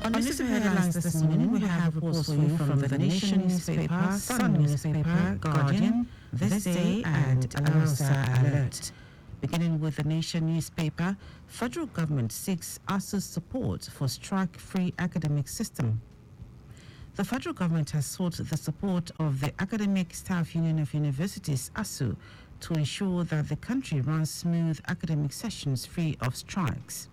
On newspaper headlines this morning, we have reports for you from the Nation newspaper, Sun newspaper, Guardian, This Day, and Alausa Alert. Beginning with the Nation newspaper, federal government seeks ASU's support for strike-free academic system. The federal government has sought the support of the Academic Staff Union of Universities, ASU, to ensure that the country runs smooth academic sessions free of strikes.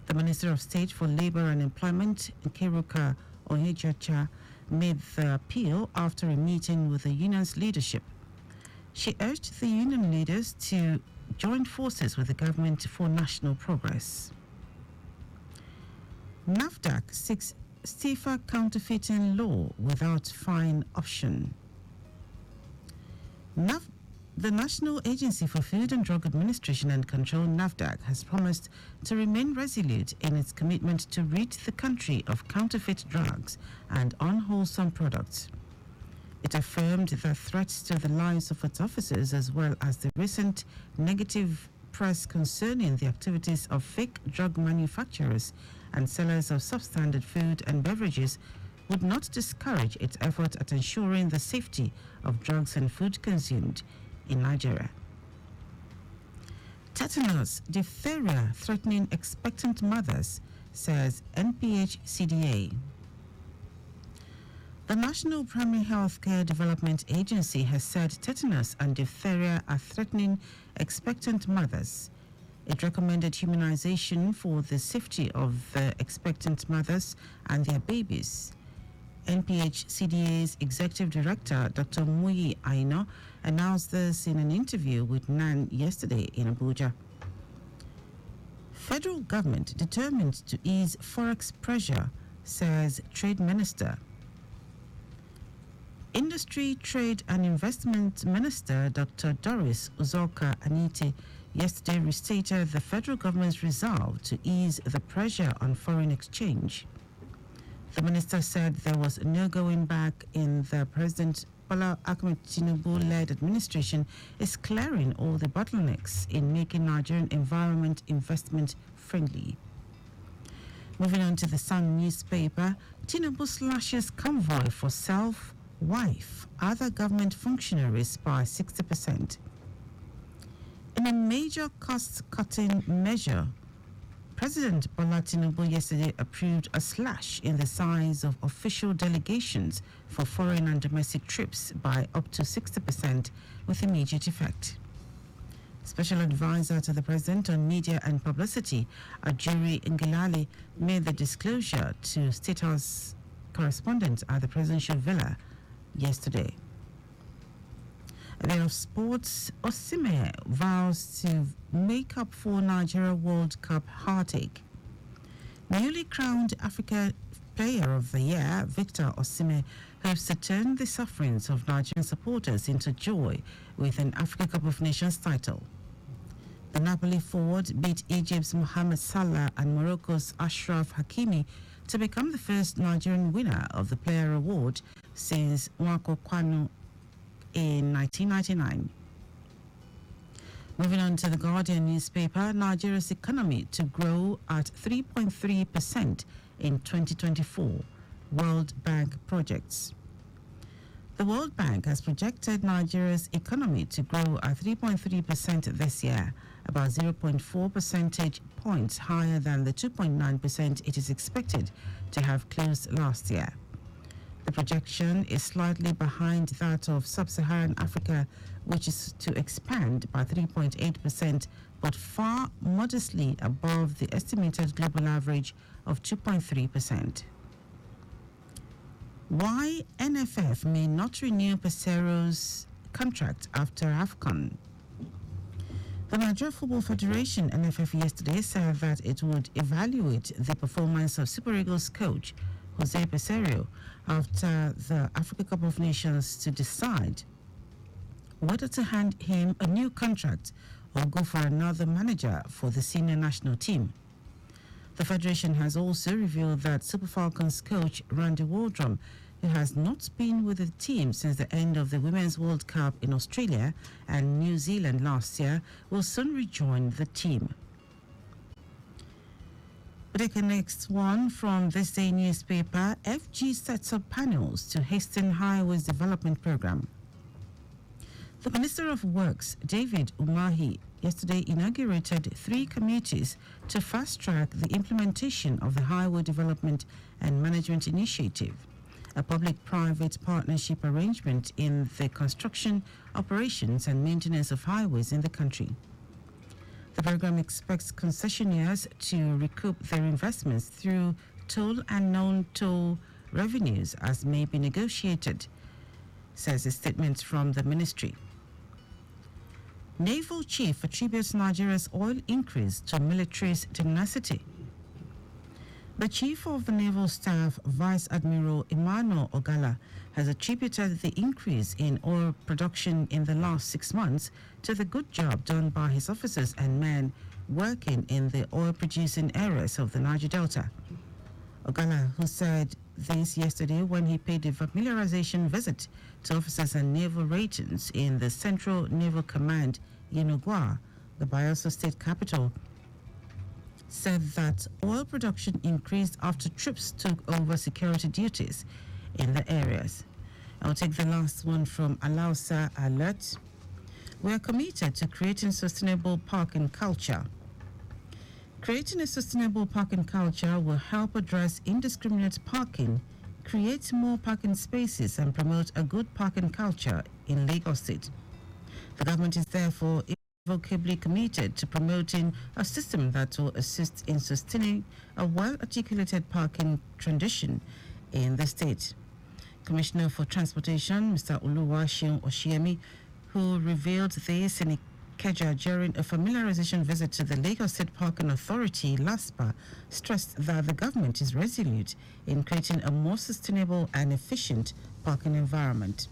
The Minister of State for Labour and Employment, Nkeruka Onyejacha, made the appeal after a meeting with the union's leadership. She urged the union leaders to join forces with the government for national progress. NAFDAC seeks stiffer counterfeiting law without fine option. The National Agency for Food and Drug Administration and Control, NAFDAC, has promised to remain resolute in its commitment to rid the country of counterfeit drugs and unwholesome products. It affirmed that threats to the lives of its officers, as well as the recent negative press concerning the activities of fake drug manufacturers and sellers of substandard food and beverages, would not discourage its effort at ensuring the safety of drugs and food consumed in Nigeria. Tetanus, diphtheria threatening expectant mothers, says NPHCDA. The National Primary Healthcare Development Agency has said tetanus and diphtheria are threatening expectant mothers. It recommended immunization for the safety of the expectant mothers and their babies. NPHCDA's Executive Director, Dr. Muyi Aino, announced this in an interview with NAN yesterday in Abuja. Federal government determined to ease forex pressure, says Trade Minister. Industry, Trade and Investment Minister Dr. Doris Uzoka Anite yesterday restated the federal government's resolve to ease the pressure on foreign exchange. The minister said there was no going back in the President Bola Ahmed Tinubu-led administration is clearing all the bottlenecks in making Nigerian environment investment friendly. Moving on to the Sun newspaper, Tinubu slashes convoy for self, wife, other government functionaries by 60%. In a major cost-cutting measure, President Bola Tinubu yesterday approved a slash in the size of official delegations for foreign and domestic trips by up to 60% with immediate effect. Special Advisor to the President on Media and Publicity, Ajuri Ngelale, made the disclosure to State House correspondents at the Presidential Villa yesterday. A bit of sports, Osimhen vows to make up for Nigeria World Cup heartache. Newly crowned Africa Player of the Year, Victor Osimhen, hopes to turn the sufferings of Nigerian supporters into joy with an Africa Cup of Nations title. The Napoli forward beat Egypt's Mohamed Salah and Morocco's Ashraf Hakimi to become the first Nigerian winner of the Player Award since Nwako Kwanu in 1999. Moving on to the Guardian newspaper, Nigeria's economy to grow at 3.3% in 2024, World Bank projects. The World Bank has projected Nigeria's economy to grow at 3.3% this year, about 0.4 percentage points higher than the 2.9% it is expected to have closed last year. The projection is slightly behind that of sub-Saharan Africa, which is to expand by 3.8%, but far modestly above the estimated global average of 2.3%. Why NFF may not renew Pesero's contract after AFCON. The Nigeria Football Federation, NFF, yesterday said that it would evaluate the performance of Super Eagles coach Jose Pesero after the Africa Cup of Nations to decide whether to hand him a new contract or go for another manager for the senior national team. The Federation has also revealed that Super Falcons coach Randy Waldrum, who has not been with the team since the end of the Women's World Cup in Australia and New Zealand last year, will soon rejoin the team. We take the next one from this day newspaper. FG sets up panels to hasten highways development program. The Minister of Works, David Umahi, yesterday inaugurated 3 committees to fast-track the implementation of the Highway Development and Management Initiative, a public-private partnership arrangement in the construction, operations and maintenance of highways in the country. The program expects concessionaires to recoup their investments through toll and non-toll revenues as may be negotiated, says a statement from the ministry. Naval Chief attributes Nigeria's oil increase to military's tenacity. The Chief of the Naval Staff, Vice Admiral Emmanuel Ogala, has attributed the increase in oil production in the last 6 months to the good job done by his officers and men working in the oil-producing areas of the Niger Delta. Ogala, who said this yesterday when he paid a familiarization visit to officers and naval ratings in the Central Naval Command, Yenogwa, the Bayelsa State capital, said that oil production increased after troops took over security duties in the areas. I'll take the last one from Alausa Alert. We are committed to creating sustainable parking culture. Creating a sustainable parking culture will help address indiscriminate parking, create more parking spaces, and promote a good parking culture in Lagos State. The government is therefore irrevocably committed to promoting a system that will assist in sustaining a well-articulated parking tradition in the state. Commissioner for Transportation, Mr. Oluwaseun Oshiemi, who revealed this in Ikeja during a familiarization visit to the Lagos State Parking Authority, LASPA, stressed that the government is resolute in creating a more sustainable and efficient parking environment.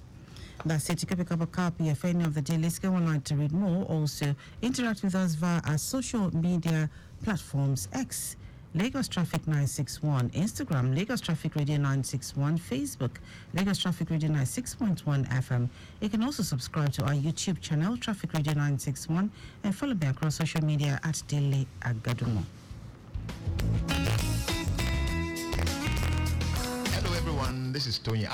That's it. You can pick up a copy of any of the Dailies. Go online to read more. Also, interact with us via our social media platforms: X, Lagos Traffic 961, Instagram, Lagos Traffic Radio 961, Facebook, Lagos Traffic Radio 96.1 FM. You can also subscribe to our YouTube channel, Traffic Radio 961, and follow me across social media at Dele Agadumo. Hello, everyone. This is Tony.